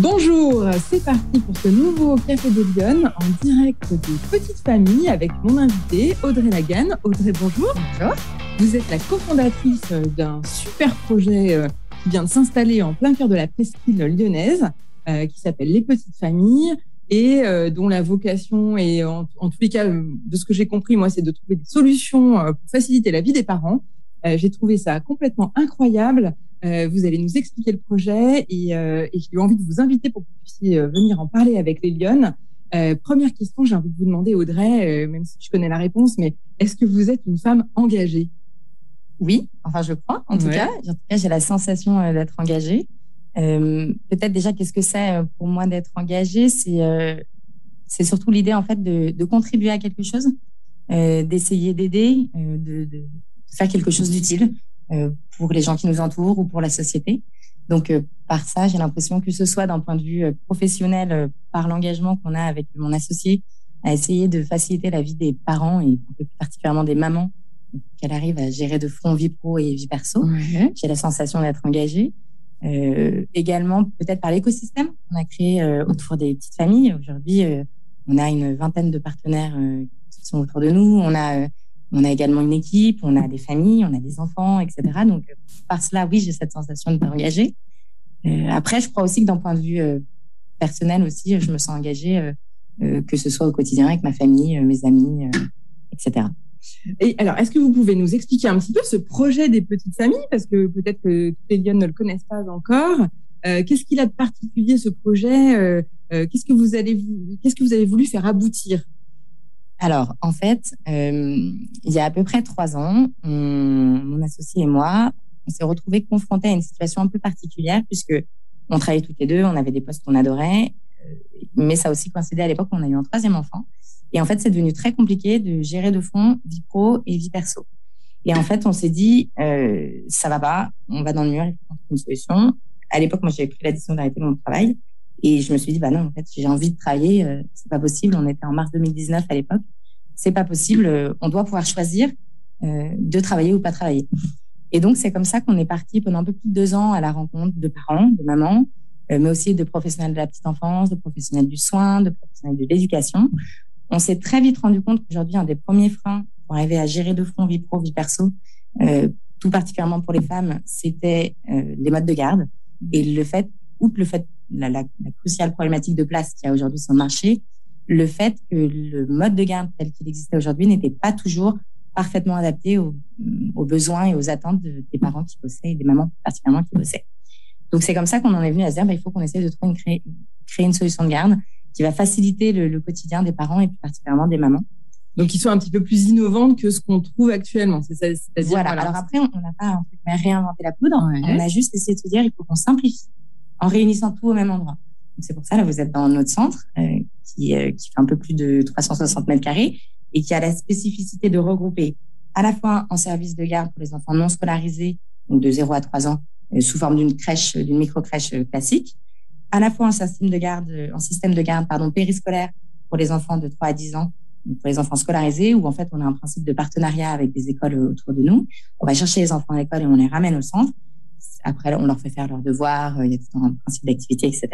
Bonjour, c'est parti pour ce nouveau Café des Lyonnes en direct des petites familles avec mon invité Audrey Lagan. Audrey, bonjour. Bonjour. Vous êtes la cofondatrice d'un super projet qui vient de s'installer en plein cœur de la presqu'île lyonnaise qui s'appelle Les Petites Familles et dont la vocation est, en tous les cas, de ce que j'ai compris, moi, c'est de trouver des solutions pour faciliter la vie des parents. J'ai trouvé ça complètement incroyable. Vous allez nous expliquer le projet et j'ai eu envie de vous inviter pour que vous puissiez venir en parler avec les Lyonnes. Première question, j'ai envie de vous demander, Audrey, même si je connais la réponse, mais est-ce que vous êtes une femme engagée ? Oui, enfin je crois. En tout cas, j'ai la sensation d'être engagée. Peut-être déjà, qu'est-ce que c'est pour moi d'être engagée ? C'est surtout l'idée en fait de contribuer à quelque chose, d'essayer d'aider, de faire quelque chose d'utile pour les gens qui nous entourent ou pour la société. Donc, par ça, j'ai l'impression que ce soit d'un point de vue professionnel, par l'engagement qu'on a avec mon associé, à essayer de faciliter la vie des parents et un peu plus particulièrement des mamans, qu'elle arrive à gérer de front vie pro et vie perso. Ouais. J'ai la sensation d'être engagée. Également, peut-être par l'écosystème qu'on a créé autour des petites familles. Aujourd'hui, on a une vingtaine de partenaires qui sont autour de nous. On a également une équipe, on a des familles, on a des enfants, etc. Donc, par cela, oui, j'ai cette sensation d'être engagée. Après, je crois aussi que d'un point de vue personnel aussi, je me sens engagée, que ce soit au quotidien avec ma famille, mes amis, etc. Et alors, est-ce que vous pouvez nous expliquer un petit peu ce projet des petites familles ? Parce que peut-être que toutes les Lyonnes ne le connaissent pas encore. Qu'est-ce qu'il a de particulier, ce projet ? Qu'est-ce que vous avez voulu faire aboutir ? Alors, en fait, il y a à peu près 3 ans, mon associé et moi, on s'est retrouvés confrontés à une situation un peu particulière puisque on travaillait toutes les deux, on avait des postes qu'on adorait, mais ça a aussi coïncidé à l'époque où on a eu un 3e enfant. Et en fait, c'est devenu très compliqué de gérer de front vie pro et vie perso. Et en fait, on s'est dit, ça va pas, on va dans le mur, il faut trouver une solution. À l'époque, moi, j'avais pris la décision d'arrêter mon travail. Et je me suis dit, bah non, en fait, j'ai envie de travailler, c'est pas possible. On était en mars 2019 à l'époque. C'est pas possible. On doit pouvoir choisir de travailler ou pas travailler. Et donc, c'est comme ça qu'on est parti pendant un peu plus de 2 ans à la rencontre de parents, de mamans, mais aussi de professionnels de la petite enfance, de professionnels du soin, de professionnels de l'éducation. On s'est très vite rendu compte qu'aujourd'hui, un des premiers freins pour arriver à gérer de front vie pro, vie perso, tout particulièrement pour les femmes, c'était les modes de garde. Et le fait, la cruciale problématique de place qu'il y a aujourd'hui sur le marché, le fait que le mode de garde tel qu'il existait aujourd'hui n'était pas toujours parfaitement adapté aux besoins et aux attentes des parents qui bossaient et des mamans particulièrement qui bossaient. Donc, c'est comme ça qu'on en est venu à se dire, il faut qu'on essaie de créer une solution de garde qui va faciliter le quotidien des parents et plus particulièrement des mamans. Donc, qui soit un petit peu plus innovante que ce qu'on trouve actuellement, c'est ça, c'est-à-dire, voilà. Alors après, on n'a pas réinventé la poudre, ouais. On a juste essayé de se dire, il faut qu'on simplifie en réunissant tout au même endroit. Donc, c'est pour ça, là, vous êtes dans notre centre qui fait un peu plus de 360 mètres carrés et qui a la spécificité de regrouper à la fois un service de garde pour les enfants non scolarisés, donc de 0 à 3 ans, sous forme d'une micro-crèche classique, à la fois un système de garde périscolaire pour les enfants de 3 à 10 ans, donc pour les enfants scolarisés, où en fait, on a un principe de partenariat avec des écoles autour de nous. On va chercher les enfants à l'école et on les ramène au centre. Après, on leur fait faire leurs devoirs, il y a tout un principe d'activité, etc.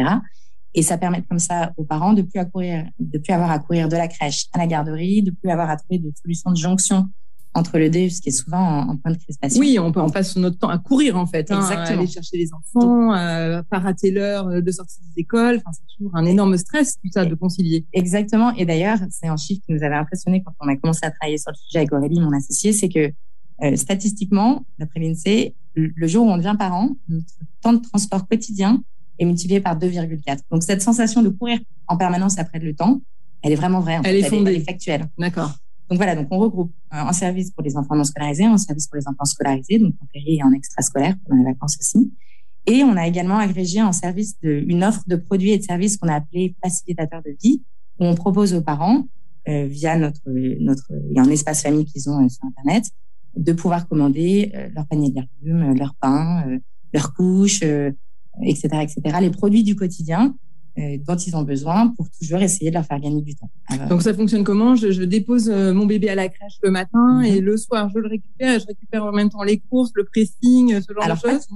Et ça permet comme ça aux parents de plus avoir à courir de la crèche à la garderie, de plus avoir à trouver de solutions de jonction entre les deux, ce qui est souvent un point de crispation. Oui, on passe notre temps à courir, en fait. Exactement. Aller chercher les enfants, pas rater l'heure de sortie des écoles. Enfin, c'est toujours un énorme stress, tout ça, de concilier. Exactement. Et d'ailleurs, c'est un chiffre qui nous avait impressionné quand on a commencé à travailler sur le sujet avec Aurélie, mon associée, c'est que statistiquement, d'après l'INSEE, le jour où on devient parent, notre temps de transport quotidien est multiplié par 2,4. Donc, cette sensation de courir en permanence après le temps, elle est vraiment vraie. Elle est fondée. Elle est factuelle. D'accord. Donc voilà, donc on regroupe un service pour les enfants non scolarisés, un service pour les enfants scolarisés, donc en péri et en extrascolaire pendant les vacances aussi. Et on a également agrégé une offre de produits et de services qu'on a appelé facilitateurs de vie, où on propose aux parents, via il y a un espace famille qu'ils ont sur Internet, de pouvoir commander leur panier de légumes, leur pain, leurs couches, etc., etc., les produits du quotidien dont ils ont besoin pour toujours essayer de leur faire gagner du temps. Alors, donc, ça fonctionne comment? Je dépose mon bébé à la crèche le matin et le soir, je le récupère et je récupère en même temps les courses, le pressing, ce genre de choses?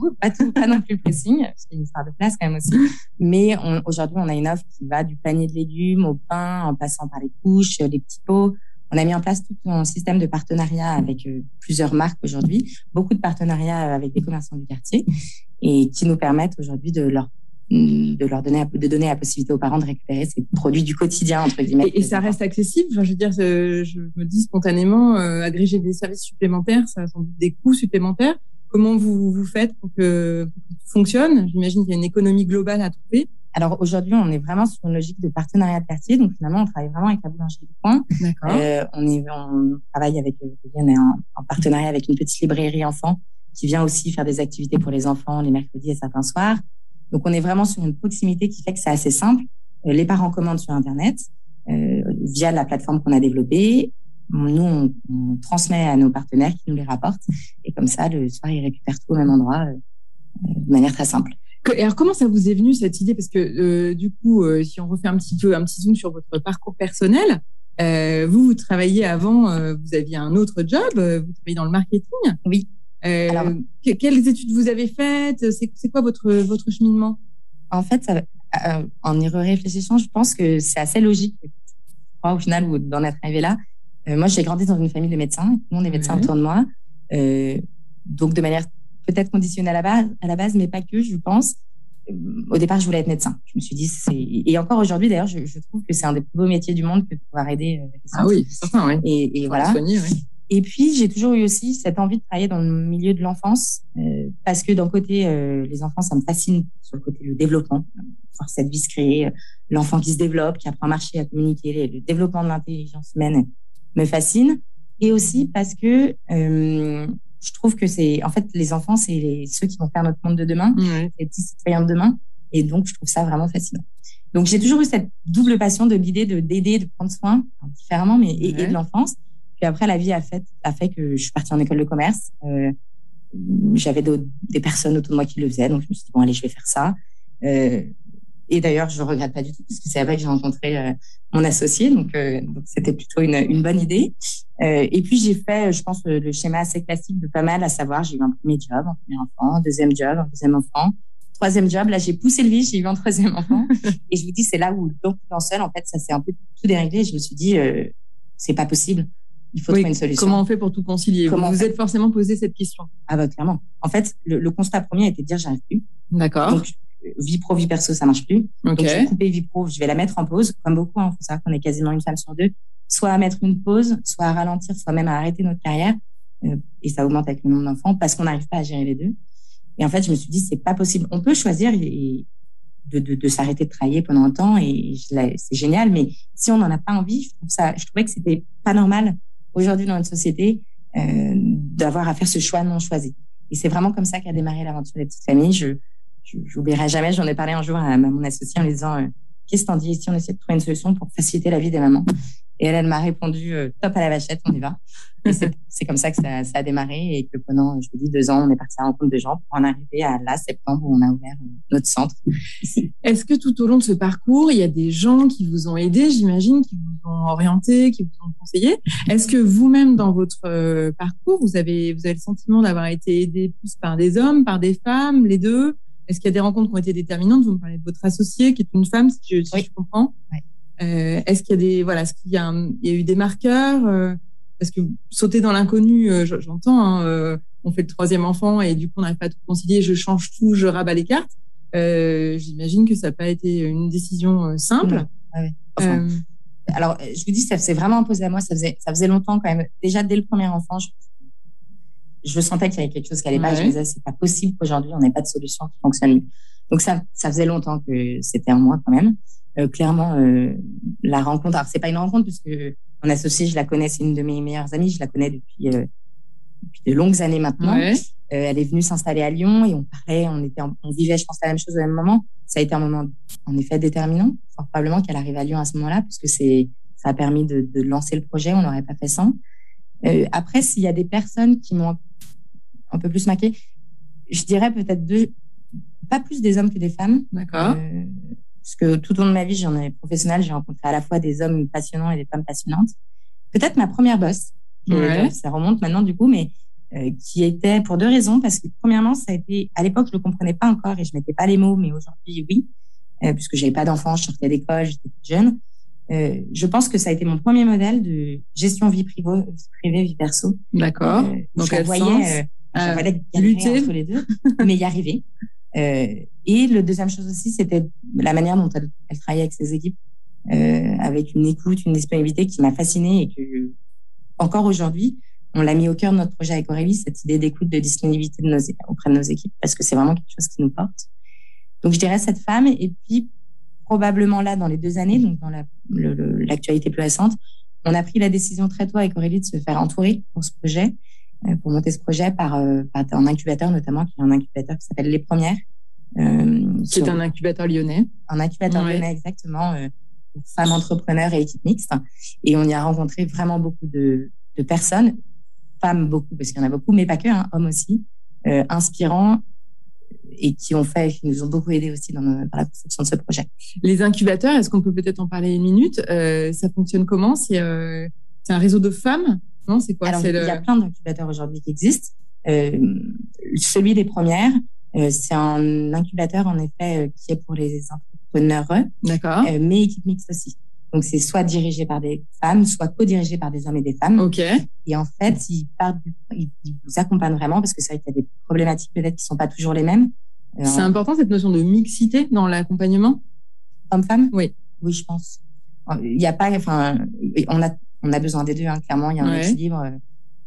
Pas non plus le pressing, parce qu'il y a une histoire de place quand même aussi. Mais aujourd'hui, on a une offre qui va du panier de légumes au pain, en passant par les couches, les petits pots. On a mis en place tout un système de partenariat avec plusieurs marques aujourd'hui, beaucoup de partenariats avec des commerçants du quartier et qui nous permettent aujourd'hui de donner la possibilité aux parents de récupérer ces produits du quotidien, entre guillemets. Et ça reste accessible? Enfin, je veux dire, je me dis spontanément, agréger des services supplémentaires, ça a sans doute des coûts supplémentaires. Comment vous faites pour que tout fonctionne? J'imagine qu'il y a une économie globale à trouver. Alors aujourd'hui, on est vraiment sur une logique de partenariat de quartier. Donc finalement, on travaille vraiment avec la boulangerie du coin. D'accord. On travaille on est en partenariat avec une petite librairie enfant qui vient aussi faire des activités pour les enfants les mercredis et certains soirs. Donc on est vraiment sur une proximité qui fait que c'est assez simple. Les parents commandent sur Internet via la plateforme qu'on a développée. Nous, on transmet à nos partenaires qui nous les rapportent. Et comme ça, le soir, ils récupèrent tout au même endroit de manière très simple. Et alors, comment ça vous est venu cette idée? Parce que du coup, si on refait un petit zoom sur votre parcours personnel, vous travailliez avant, vous aviez un autre job, vous travaillez dans le marketing. Oui. Alors, quelles études vous avez faites? C'est quoi votre cheminement? En fait, en y réfléchissant, je pense que c'est assez logique. Je crois au final d'en être arrivé là. Moi, j'ai grandi dans une famille de médecins. Tout le monde est médecin autour de moi. Donc, de manière peut-être conditionnée à la base, mais pas que, je pense. Au départ, je voulais être médecin. Je me suis dit, et encore aujourd'hui, d'ailleurs, je trouve que c'est un des plus beaux métiers du monde que de pouvoir aider les patients. Ah oui, c'est certain, oui. Et voilà. Soigner, oui. Et puis, j'ai toujours eu aussi cette envie de travailler dans le milieu de l'enfance, parce que d'un côté, les enfants, ça me fascine sur le côté le développement, voir cette vie se créer, l'enfant qui se développe, qui apprend à marcher, à communiquer, le développement de l'intelligence humaine me fascine. Et aussi parce que je trouve que c'est, en fait, les enfants, c'est ceux qui vont faire notre monde de demain, les petits citoyens de demain. Et donc, je trouve ça vraiment fascinant. Donc, j'ai toujours eu cette double passion de l'idée d'aider, de prendre soin, différemment, mais et de l'enfance. Puis après, la vie a fait que je suis partie en école de commerce. J'avais des personnes autour de moi qui le faisaient, donc je me suis dit bon allez, je vais faire ça. Et d'ailleurs, je regrette pas du tout parce que c'est là que j'ai rencontré mon associé, donc c'était plutôt une bonne idée. Et puis j'ai fait, je pense, le schéma assez classique de pas mal, à savoir j'ai eu un premier job, un premier enfant, un deuxième job, un deuxième enfant, troisième job. Là, j'ai poussé le vice, j'ai eu un troisième enfant. Et je vous dis, c'est là où donc dans seul, en fait, ça s'est un peu tout déréglé. Je me suis dit, c'est pas possible. Il faut trouver une solution. Comment on fait pour tout concilier? Vous vous êtes forcément posé cette question. Ah bah clairement. En fait, le constat premier était de dire j'arrive plus. D'accord. Donc vie pro, vie perso, ça marche plus. Okay. Donc je vais couper vie pro, je vais la mettre en pause. Comme beaucoup, faut savoir qu'on est quasiment une femme sur deux. Soit à mettre une pause, soit à ralentir, soit même à arrêter notre carrière. Et ça augmente avec le nombre d'enfants parce qu'on n'arrive pas à gérer les deux. Et en fait, je me suis dit c'est pas possible. On peut choisir de s'arrêter de travailler pendant un temps et c'est génial. Mais si on n'en a pas envie, je trouvais que c'était pas normal aujourd'hui dans notre société d'avoir à faire ce choix non choisi. Et c'est vraiment comme ça qu'a démarré l'aventure des petites familles. Je n'oublierai jamais, j'en ai parlé un jour à mon associé en lui disant qu'est-ce que t'en dis si on essaie de trouver une solution pour faciliter la vie des mamans? Et elle m'a répondu top à la vachette, on y va. Et c'est comme ça que ça a démarré et que pendant, je vous dis, 2 ans, on est parti à la rencontre de gens pour en arriver à septembre où on a ouvert notre centre ici. Est-ce que tout au long de ce parcours, il y a des gens qui vous ont aidé, j'imagine, qui vous ont orienté, qui vous ont conseillé? Est-ce que vous-même, dans votre parcours, vous avez le sentiment d'avoir été aidé plus par des hommes, par des femmes, les deux? Est-ce qu'il y a des rencontres qui ont été déterminantes? Vous me parlez de votre associée, qui est une femme, si je comprends. Oui. Est-ce qu'il y a est-ce qu'il y a eu des marqueurs? Parce que sauter dans l'inconnu, j'entends, on fait le 3e enfant et du coup on n'arrive pas à tout concilier, je change tout, je rabats les cartes. J'imagine que ça n'a pas été une décision simple. Ah oui. Enfin, alors, je vous dis, ça s'est vraiment imposé à moi. Ça faisait longtemps quand même. Déjà dès le premier enfant, je sentais qu'il y avait quelque chose qui allait pas. Je me disais, c'est pas possible qu'aujourd'hui on n'ait pas de solution qui fonctionne mieux. Donc ça faisait longtemps que c'était en moi quand même. Clairement, la rencontre. Alors c'est pas une rencontre puisque mon associée, je la connais, c'est une de mes meilleures amies. Je la connais depuis de longues années maintenant. Ouais. Elle est venue s'installer à Lyon et on parlait, on vivait, je pense, la même chose au même moment. Ça a été un moment, en effet, déterminant. Fort probablement qu'elle arrive à Lyon à ce moment-là, puisque ça a permis de lancer le projet. On n'aurait pas fait sans. Après, s'il y a des personnes qui m'ont un peu plus marqué, je dirais peut-être pas plus des hommes que des femmes. D'accord. puisque tout au long de ma vie, j'en ai professionnelle, j'ai rencontré à la fois des hommes passionnants et des femmes passionnantes. Peut-être ma première boss, ça remonte maintenant du coup, mais qui était pour deux raisons. Parce que premièrement, ça a été, à l'époque, je le comprenais pas encore et je mettais pas les mots, mais aujourd'hui, oui, puisque j'avais pas d'enfants, je sortais d'école, j'étais toute jeune. Je pense que ça a été mon premier modèle de gestion vie privée, vie perso. D'accord. Donc, je voyais lutter entre les deux, mais y arriver. Et le deuxième chose aussi, c'était la manière dont elle travaillait avec ses équipes, avec une écoute, une disponibilité qui m'a fascinée et que, encore aujourd'hui, on l'a mis au cœur de notre projet avec Aurélie, cette idée d'écoute, de disponibilité auprès de nos équipes, parce que c'est vraiment quelque chose qui nous porte. Donc, je dirais cette femme. Et puis, probablement là, dans les 2 années, donc dans l'actualité plus récente, on a pris la décision très tôt avec Aurélie de se faire entourer pour ce projet, pour monter ce projet par un incubateur notamment, qui est un incubateur qui s'appelle Les Premières. C'est un incubateur lyonnais. Un incubateur lyonnais, exactement, pour femmes entrepreneurs et équipes mixtes. Et on y a rencontré vraiment beaucoup de personnes, femmes beaucoup, parce qu'il y en a beaucoup, mais pas que, hommes aussi, inspirants, et qui nous ont beaucoup aidés aussi dans la construction de ce projet. Les incubateurs, est-ce qu'on peut peut-être en parler une minute? Ça fonctionne comment? C'est un réseau de femmes? Non, c'est quoi? Alors, il y a plein d'incubateurs aujourd'hui qui existent. Celui des Premières, c'est un incubateur, en effet, qui est pour les entrepreneurs, d'accord, mais équipe mixte aussi. Donc, c'est soit dirigé par des femmes, soit co-dirigé par des hommes et des femmes. Ok. Et en fait, ils vous accompagnent vraiment, parce que c'est vrai qu'il y a des problématiques peut-être qui sont pas toujours les mêmes. C'est important, cette notion de mixité dans l'accompagnement? Homme-femme? Oui. Oui, je pense. Il y a pas, on a besoin des deux, clairement. Il y a un équilibre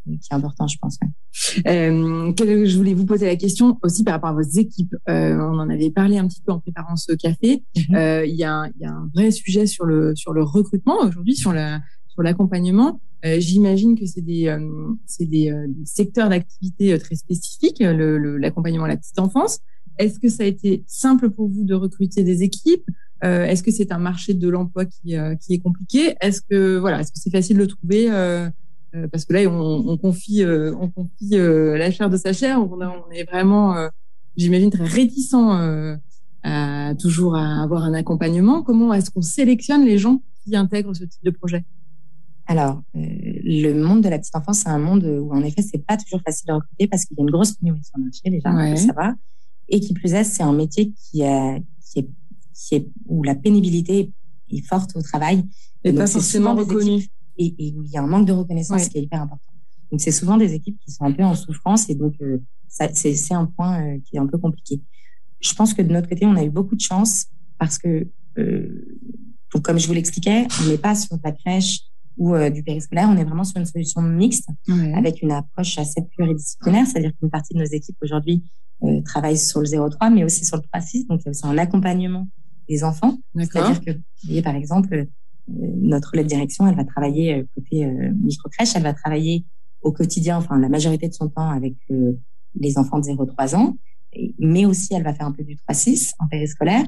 qui est important, je pense. Je voulais vous poser la question aussi par rapport à vos équipes. On en avait parlé un petit peu en préparant ce café. Il y a un vrai sujet sur le recrutement aujourd'hui, sur l'accompagnement. J'imagine que c'est des secteurs d'activité très spécifiques, l'accompagnement à la petite enfance. Est-ce que ça a été simple pour vous de recruter des équipes? Est-ce que c'est un marché de l'emploi qui est compliqué? Est-ce que c'est facile de trouver? Parce que là, on confie la chair de sa chair. On est vraiment, j'imagine, très réticent toujours à avoir un accompagnement. Comment est-ce qu'on sélectionne les gens qui intègrent ce type de projet? Alors, le monde de la petite enfance, c'est un monde où, en effet, c'est pas toujours facile de recruter parce qu'il y a une grosse pénurie sur le marché, déjà, ça va. Et qui plus est, c'est un métier où la pénibilité est forte au travail. Et pas forcément reconnu. Et où il y a un manque de reconnaissance qui est hyper important. Donc, c'est souvent des équipes qui sont un peu en souffrance, et donc, c'est un point qui est un peu compliqué. Je pense que de notre côté, on a eu beaucoup de chance parce que, donc, comme je vous l'expliquais, on n'est pas sur de la crèche ou du périscolaire, on est vraiment sur une solution mixte avec une approche assez pluridisciplinaire, c'est-à-dire qu'une partie de nos équipes aujourd'hui travaille sur le 0-3, mais aussi sur le 3-6, donc c'est un accompagnement des enfants. C'est-à-dire que, vous voyez, par exemple, notre relais de direction, elle va travailler côté micro-crèche, elle va travailler au quotidien, enfin la majorité de son temps avec les enfants de 0-3 ans, mais aussi elle va faire un peu du 3-6 en périscolaire.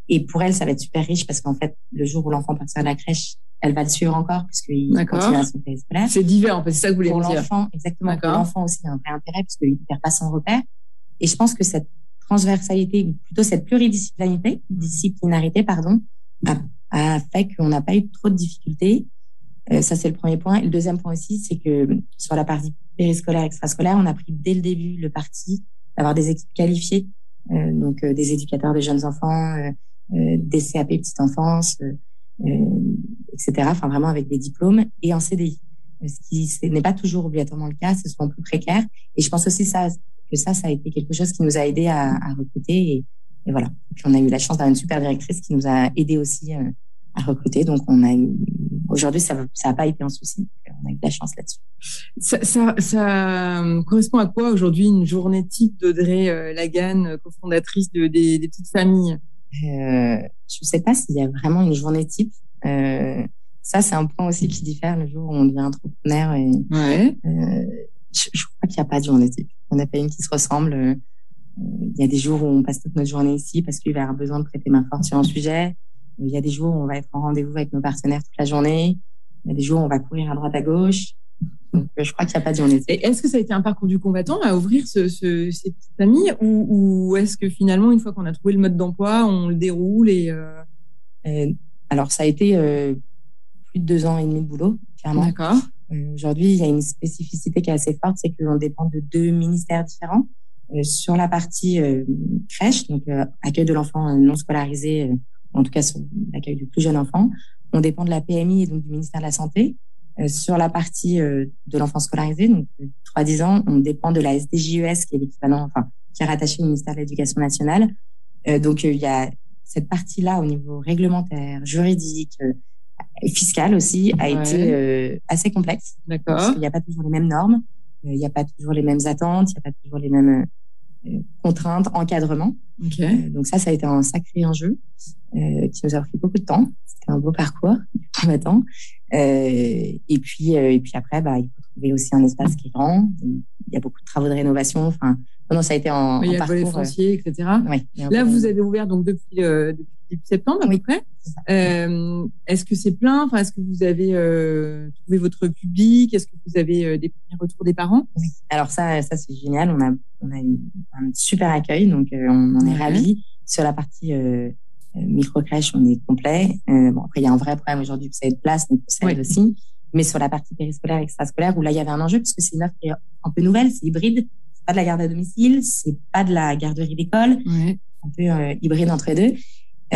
Et pour elle, ça va être super riche parce qu'en fait, le jour où l'enfant partira à la crèche, elle va le suivre encore puisqu'il continue à son périscolaire. C'est divers, en fait, c'est ça que vous voulez dire. Pour l'enfant, exactement. Pour l'enfant aussi, il y a un vrai intérêt parce qu'il ne perd pas son repère. Et je pense que cette transversalité, ou plutôt cette pluridisciplinarité, a fait qu'on n'a pas eu trop de difficultés. Ça, c'est le premier point. Et le deuxième point aussi, c'est que sur la partie périscolaire, extrascolaire, on a pris dès le début le parti d'avoir des équipes qualifiées, donc des éducateurs de jeunes enfants, des CAP petite enfance, etc. Enfin, vraiment avec des diplômes et en CDI. Ce n'est pas toujours obligatoirement le cas, c'est souvent plus précaire. Et je pense aussi que ça a été quelque chose qui nous a aidé à recruter. Et voilà. Et puis on a eu la chance d'avoir une super directrice qui nous a aidé aussi à recruter. Donc aujourd'hui, ça n'a pas été un souci. On a eu de la chance là-dessus. Ça correspond à quoi aujourd'hui une journée type d'Audrey Lagan, cofondatrice des petites familles? Je ne sais pas s'il y a vraiment une journée type. Ça, c'est un point aussi qui diffère le jour où on devient entrepreneur. Je crois qu'il n'y a pas de journée type. On n'a pas une qui se ressemble. Il y a des jours où on passe toute notre journée ici parce qu'il va y avoir besoin de prêter main forte sur un sujet. Il y a des jours où on va être en rendez-vous avec nos partenaires toute la journée. Il y a des jours où on va courir à droite à gauche. Donc, je crois qu'il n'y a pas de journée type. Et est-ce que ça a été un parcours du combattant à ouvrir ces petites familles ou est-ce que finalement, une fois qu'on a trouvé le mode d'emploi, on le déroule et Alors, ça a été plus de 2 ans et demi de boulot, clairement. D'accord. Aujourd'hui, il y a une spécificité qui est assez forte, c'est qu'on dépend de 2 ministères différents. Sur la partie crèche, donc accueil de l'enfant non scolarisé, en tout cas sur l'accueil du plus jeune enfant, on dépend de la PMI et donc du ministère de la Santé. Sur la partie de l'enfant scolarisé, donc 3-10 ans, on dépend de la SDJES, qui est l'équivalent, enfin, qui est rattaché au ministère de l'Éducation nationale. Donc il y a cette partie-là au niveau réglementaire, juridique, fiscal aussi, a été assez complexe. D'accord. Parce qu'il n'y a pas toujours les mêmes normes, il n'y a pas toujours les mêmes attentes, il n'y a pas toujours les mêmes contraintes, encadrements. Okay. Donc ça a été un sacré enjeu qui nous a pris beaucoup de temps. C'était un beau parcours combattant. Et puis après, il faut trouver aussi un espace qui est grand. Il y a beaucoup de travaux de rénovation. Enfin, non, ça a été un il y a parcours. Le volet foncier, etc. Oui, là, vous avez ouvert donc depuis début septembre à peu près. Est-ce que c'est plein? Enfin, est-ce que vous avez trouvé votre public? Est-ce que vous avez des premiers retours des parents? Oui. Alors ça c'est génial. On a eu un super accueil, donc on en est ravis. Sur la partie micro-crèche, on est complet. Après, il y a un vrai problème aujourd'hui, c'est de place, donc ça aide aussi. Mais sur la partie périscolaire, extrascolaire, où là, il y avait un enjeu, parce que c'est une offre qui est un peu nouvelle, c'est hybride. C'est pas de la garde à domicile, c'est pas de la garderie d'école. Un peu hybride entre les deux.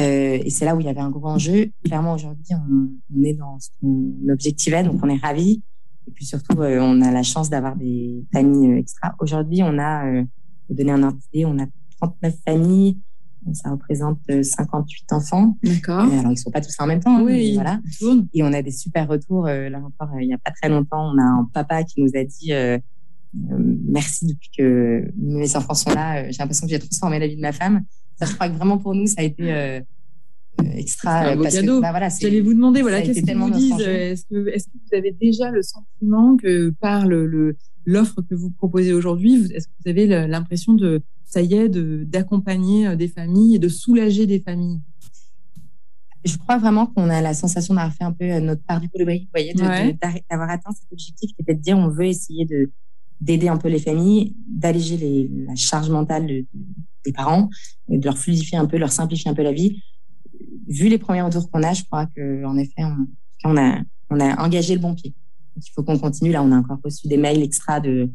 Et c'est là où il y avait un gros enjeu. Clairement, aujourd'hui, on est dans ce qu'on objectivait, donc on est ravis. Et puis surtout, on a la chance d'avoir des familles extra. Aujourd'hui, on a, pour donner un ordre d'idée, on a 39 familles. Ça représente 58 enfants. D'accord. Alors, ils sont pas tous en même temps. Oui, voilà. Et on a des super retours. Là encore, il y a pas très longtemps, on a un papa qui nous a dit merci depuis que mes enfants sont là. J'ai l'impression que j'ai transformé la vie de ma femme. Ça, je crois que vraiment pour nous, ça a été extra. C'est un beau cadeau. Voilà, j'allais vous demander, qu'est-ce qu'ils vous disent? Est-ce que vous avez déjà le sentiment que par l'offre que vous proposez aujourd'hui, est-ce que vous avez l'impression ça y est, d'accompagner des familles et de soulager des familles? Je crois vraiment qu'on a la sensation d'avoir fait un peu notre part du colibri, vous voyez, d'avoir atteint cet objectif qui était de dire on veut essayer d'aider un peu les familles, d'alléger la charge mentale des parents, de leur fluidifier un peu, leur simplifier un peu la vie. Vu les premiers retours qu'on a, je crois qu'en effet, on a engagé le bon pied. Donc, il faut qu'on continue. Là, on a encore reçu des mails extra de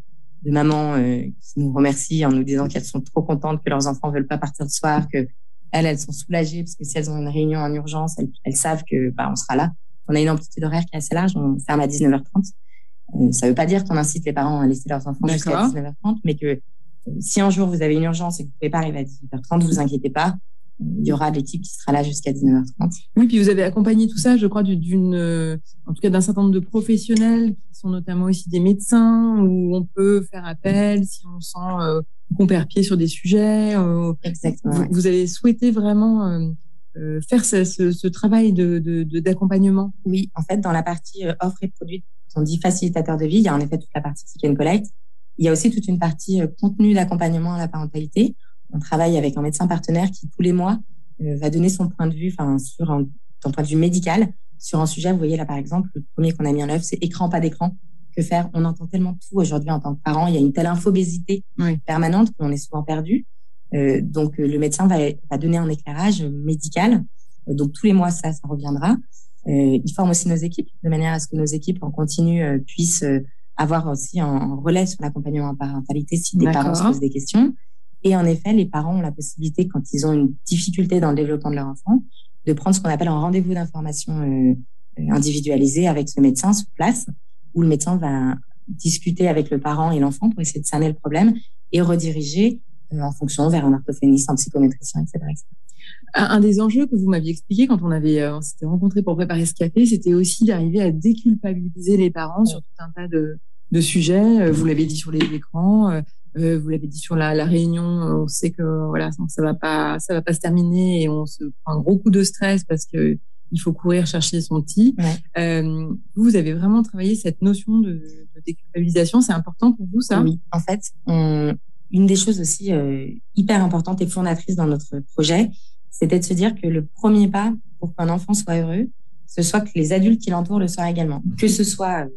mamans qui nous remercient en nous disant qu'elles sont trop contentes que leurs enfants veulent pas partir le soir, que elles sont soulagées parce que si elles ont une réunion en urgence, elles savent que on sera là. On a une amplitude horaire qui est assez large. On ferme à 19h30. Ça veut pas dire qu'on incite les parents à laisser leurs enfants jusqu'à 19h30, mais que si un jour vous avez une urgence et que vous pouvez pas arriver à 18h30, vous inquiétez pas. Il y aura l'équipe qui sera là jusqu'à 19h30. Oui, puis vous avez accompagné tout ça, je crois, en tout cas d'un certain nombre de professionnels qui sont notamment aussi des médecins, où on peut faire appel si on sent qu'on perd pied sur des sujets. Exactement. Vous avez souhaité vraiment faire ce travail d'accompagnement. Oui, en fait, dans la partie offre et produits, on dit facilitateur de vie, il y a en effet toute la partie click and collect. Il y a aussi toute une partie contenu d'accompagnement à la parentalité. On travaille avec un médecin partenaire qui, tous les mois, va donner son point de vue, d'un point de vue médical, sur un sujet. Vous voyez là, par exemple, le premier qu'on a mis en œuvre, c'est écran, pas d'écran. Que faire? On entend tellement tout aujourd'hui en tant que parent. Il y a une telle infobésité permanente qu'on est souvent perdu. Donc, le médecin va donner un éclairage médical. Donc, tous les mois, ça reviendra. Il forme aussi nos équipes, de manière à ce que nos équipes en continu puissent avoir aussi un relais sur l'accompagnement en parentalité si des parents se posent des questions. Et en effet, les parents ont la possibilité, quand ils ont une difficulté dans le développement de leur enfant, de prendre ce qu'on appelle un rendez-vous d'information individualisé avec ce médecin sur place, où le médecin va discuter avec le parent et l'enfant pour essayer de cerner le problème et rediriger en fonction vers un orthophoniste, un psychométricien, etc., etc. Un des enjeux que vous m'aviez expliqué quand on s'était rencontrés pour préparer ce café, c'était aussi d'arriver à déculpabiliser les parents sur tout un tas de sujets. Vous l'avez dit sur les écrans, vous l'avez dit sur la réunion. On sait que ça va pas se terminer et on se prend un gros coup de stress parce que il faut courir chercher son petit. Vous avez vraiment travaillé cette notion de déculpabilisation. C'est important pour vous, ça? Oui, en fait, une des choses aussi hyper importantes et fondatrices dans notre projet, c'était de se dire que le premier pas pour qu'un enfant soit heureux, ce soit que les adultes qui l'entourent le soient également. Que ce soit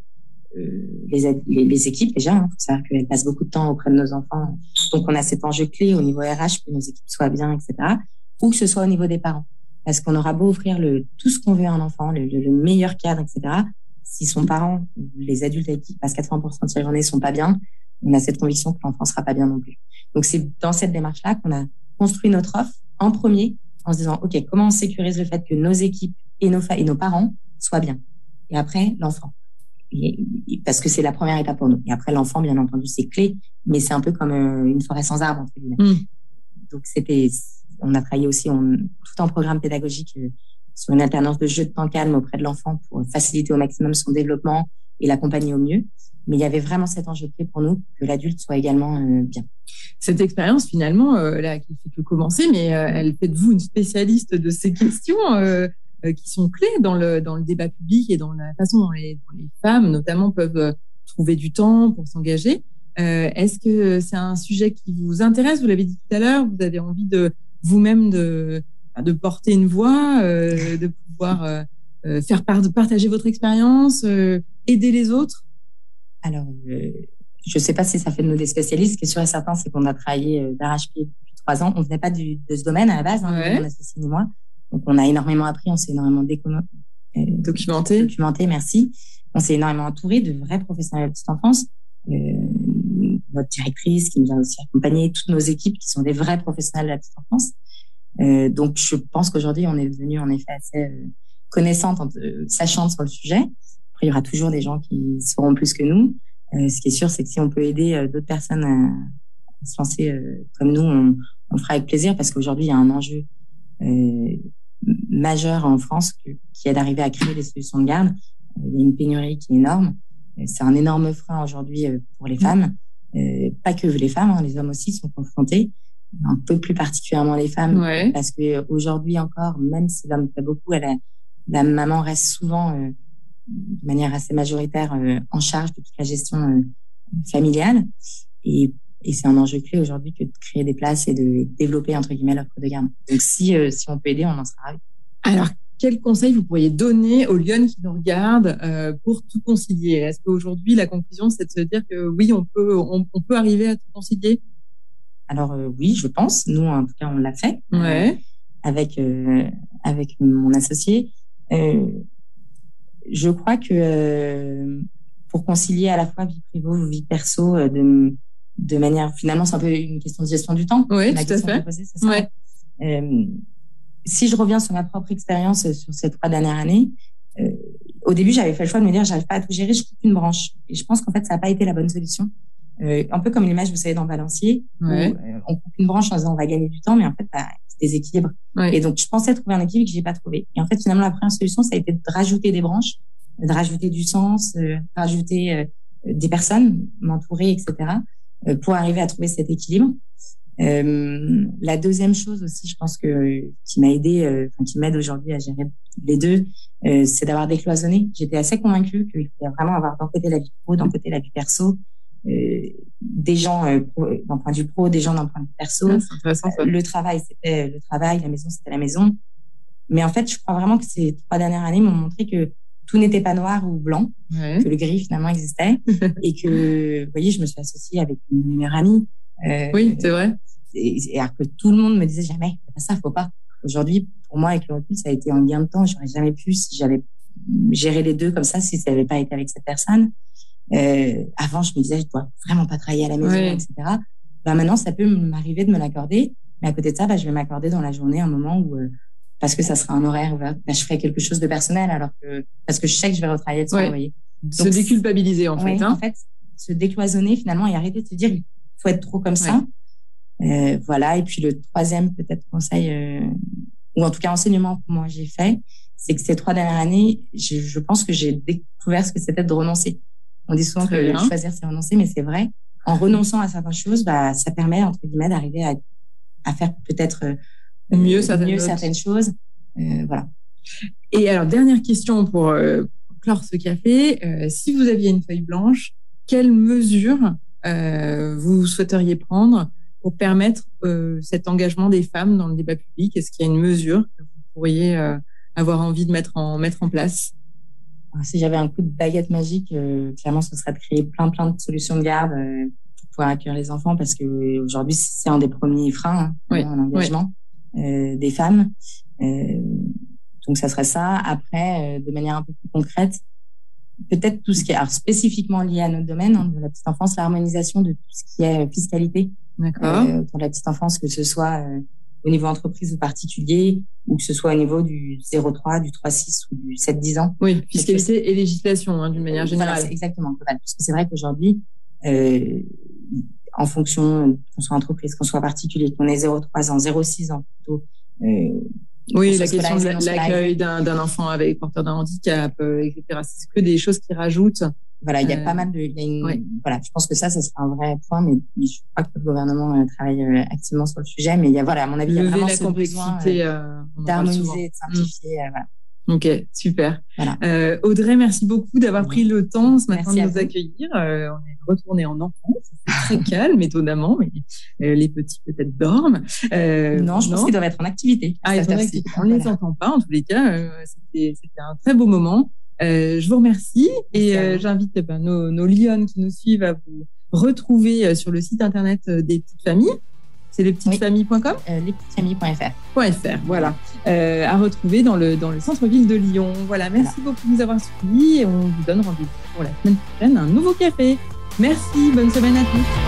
les équipes, déjà, il faut savoir qu'elles passent beaucoup de temps auprès de nos enfants. Donc, on a cet enjeu clé au niveau RH, que nos équipes soient bien, etc. Ou que ce soit au niveau des parents. parce qu'on aura beau offrir tout ce qu'on veut à un enfant, le meilleur cadre, etc. Si son parent, les adultes avec qui il passe 80% de sa journée sont pas bien, on a cette conviction que l'enfant sera pas bien non plus. Donc, c'est dans cette démarche-là qu'on a construit notre offre en premier, en se disant, OK, comment on sécurise le fait que nos équipes et nos parents soient bien. Et après, l'enfant. Parce que c'est la première étape pour nous. Et après, l'enfant, bien entendu, c'est clé, mais c'est un peu comme une forêt sans arbre, entre guillemets. Donc, on a travaillé aussi tout en programme pédagogique sur une alternance de jeux de temps calme auprès de l'enfant pour faciliter au maximum son développement et l'accompagner au mieux. Mais il y avait vraiment cet enjeu clé pour nous que l'adulte soit également bien. Cette expérience, finalement, là, qui fait que commencer, mais elle fait de vous une spécialiste de ces questions qui sont clés dans le débat public et dans la façon dont les femmes, notamment, peuvent trouver du temps pour s'engager. Est-ce que c'est un sujet qui vous intéresse? Vous l'avez dit tout à l'heure, vous avez envie de vous-même de porter une voix, de pouvoir partager votre expérience, aider les autres? Alors, je ne sais pas si ça fait de nous des spécialistes. Ce qui est sûr et certain, c'est qu'on a travaillé d'arrache-pied depuis 3 ans. On ne venait pas de ce domaine à la base, mon associé ni moi. Donc, on a énormément appris, on s'est énormément documenté, merci. On s'est énormément entouré de vrais professionnels de la petite enfance. Notre directrice qui nous a aussi accompagnés, toutes nos équipes qui sont des vrais professionnels de la petite enfance. Donc, je pense qu'aujourd'hui, on est devenu en effet assez connaissante, sachante sur le sujet. Après, il y aura toujours des gens qui sauront plus que nous. Ce qui est sûr, c'est que si on peut aider d'autres personnes à se lancer comme nous, on le fera avec plaisir parce qu'aujourd'hui, il y a un enjeu majeur en France qui est d'arriver à créer des solutions de garde. Il y a une pénurie qui est énorme. C'est un énorme frein aujourd'hui pour les femmes. Pas que les femmes, les hommes aussi sont confrontés. Un peu plus particulièrement les femmes, parce que aujourd'hui encore, même si l'homme fait beaucoup, la maman reste souvent de manière assez majoritaire en charge de toute la gestion familiale. Et c'est un enjeu clé aujourd'hui que de créer des places et de développer, entre guillemets, l'offre de garde. Donc, si on peut aider, on en sera ravis. Alors, quel conseil vous pourriez donner aux lionnes qui nous regardent pour tout concilier? Est-ce qu'aujourd'hui, la conclusion, c'est de se dire que oui, on peut arriver à tout concilier? Alors, oui, je pense. Nous, en tout cas, on l'a fait avec mon associé. Je crois que pour concilier à la fois vie privée, vie perso, de manière, finalement, c'est un peu une question de gestion du temps. Oui, tout à fait. Posée, c'est ça. Si je reviens sur ma propre expérience sur ces 3 dernières années, au début, j'avais fait le choix de me dire, j'arrive pas à tout gérer, je coupe une branche. Et je pense qu'en fait, ça n'a pas été la bonne solution. Un peu comme l'image, vous savez, dans Balancier, où on coupe une branche en disant on va gagner du temps, mais en fait, c'est déséquilibre. Et donc, je pensais trouver un équilibre que j'ai pas trouvé. Et en fait, finalement, la première solution, ça a été de rajouter des branches, de rajouter du sens, de rajouter des personnes, m'entourer, etc., pour arriver à trouver cet équilibre. La deuxième chose aussi, je pense qui m'a aidé, qui m'aide aujourd'hui à gérer les deux, c'est d'avoir décloisonné. J'étais assez convaincue qu'il fallait vraiment avoir d'un côté la vie pro, d'un côté la vie perso, des gens d'un point de vue pro, des gens d'un point de vue perso. C'est intéressant, ça. Le travail, c'était le travail, la maison, c'était la maison. Mais en fait, je crois vraiment que ces 3 dernières années m'ont montré que tout n'était pas noir ou blanc, que le gris finalement existait, et que, vous voyez, je me suis associée avec une de mes meilleures amies. Oui, c'est vrai. Et alors que tout le monde me disait jamais, c'est pas ça, faut pas. Aujourd'hui, pour moi, avec le recul, ça a été un gain de temps. J'aurais jamais pu si j'avais géré les deux comme ça, si ça n'avait pas été avec cette personne. Avant, je me disais, je dois vraiment pas travailler à la maison, etc. Maintenant, ça peut m'arriver de me l'accorder. Mais à côté de ça, je vais m'accorder dans la journée un moment où, parce que ça sera un horaire où je ferai quelque chose de personnel, parce que je sais que je vais retravailler le soir, vous voyez. Donc, se déculpabiliser, en fait. En fait, se décloisonner finalement et arrêter de se dire, il faut être trop comme ça. Voilà. Et puis le troisième peut-être conseil, ou en tout cas enseignement que moi j'ai fait, c'est que ces 3 dernières années, je pense que j'ai découvert ce que c'était de renoncer. On dit souvent que choisir c'est renoncer, mais c'est vrai. En renonçant à certaines choses, ça permet entre guillemets d'arriver à faire peut-être mieux certaines choses. Voilà. Et alors dernière question pour clore ce café. Si vous aviez une feuille blanche, quelles mesures vous souhaiteriez prendre pour permettre cet engagement des femmes dans le débat public? Est-ce qu'il y a une mesure que vous pourriez avoir envie de mettre en place? Si j'avais un coup de baguette magique, clairement, ce serait de créer plein de solutions de garde pour pouvoir accueillir les enfants, parce que aujourd'hui, c'est un des premiers freins à l'engagement des femmes. Donc, ça serait ça. Après, de manière un peu plus concrète, peut-être tout ce qui est alors, spécifiquement lié à notre domaine, de la petite enfance, l'harmonisation de tout ce qui est fiscalité. D'accord. Pour la petite enfance, que ce soit au niveau entreprise ou particulier, ou que ce soit au niveau du 0,3, du 3,6 ou du 7,10 ans. Oui, fiscalité et législation, d'une manière générale. Voilà, c'est exactement. Parce que c'est vrai qu'aujourd'hui, en fonction qu'on soit entreprise, qu'on soit particulier, qu'on ait 0,3 ans, 0,6 ans plutôt. Oui, la question de l'accueil d'un enfant avec porteur d'un handicap, etc. C'est que des choses qui rajoutent. Voilà, il y a pas mal de, voilà, je pense que ça sera un vrai point, mais je crois que le gouvernement travaille activement sur le sujet, mais il y a, voilà, à mon avis, il y a vraiment la complexité, d'harmoniser et de simplifier, voilà. Ok, super. Voilà. Audrey, merci beaucoup d'avoir pris le temps ce matin de nous vous. accueillir. On est retourné en enfance, c'est très calme, étonnamment, mais les petits peut-être dorment. Non, je pense qu'ils doivent être en activité. On ne les entend pas, en tous les cas. C'était un très beau moment. Je vous remercie et j'invite nos lionnes qui nous suivent à vous retrouver sur le site internet des petites familles. C'est lespetitesfamilles.com lespetitesfamilles.fr. Voilà. À retrouver dans le centre-ville de Lyon. Voilà, merci beaucoup de nous avoir suivis et on vous donne rendez-vous pour la semaine prochaine, un nouveau café. Merci, bonne semaine à tous.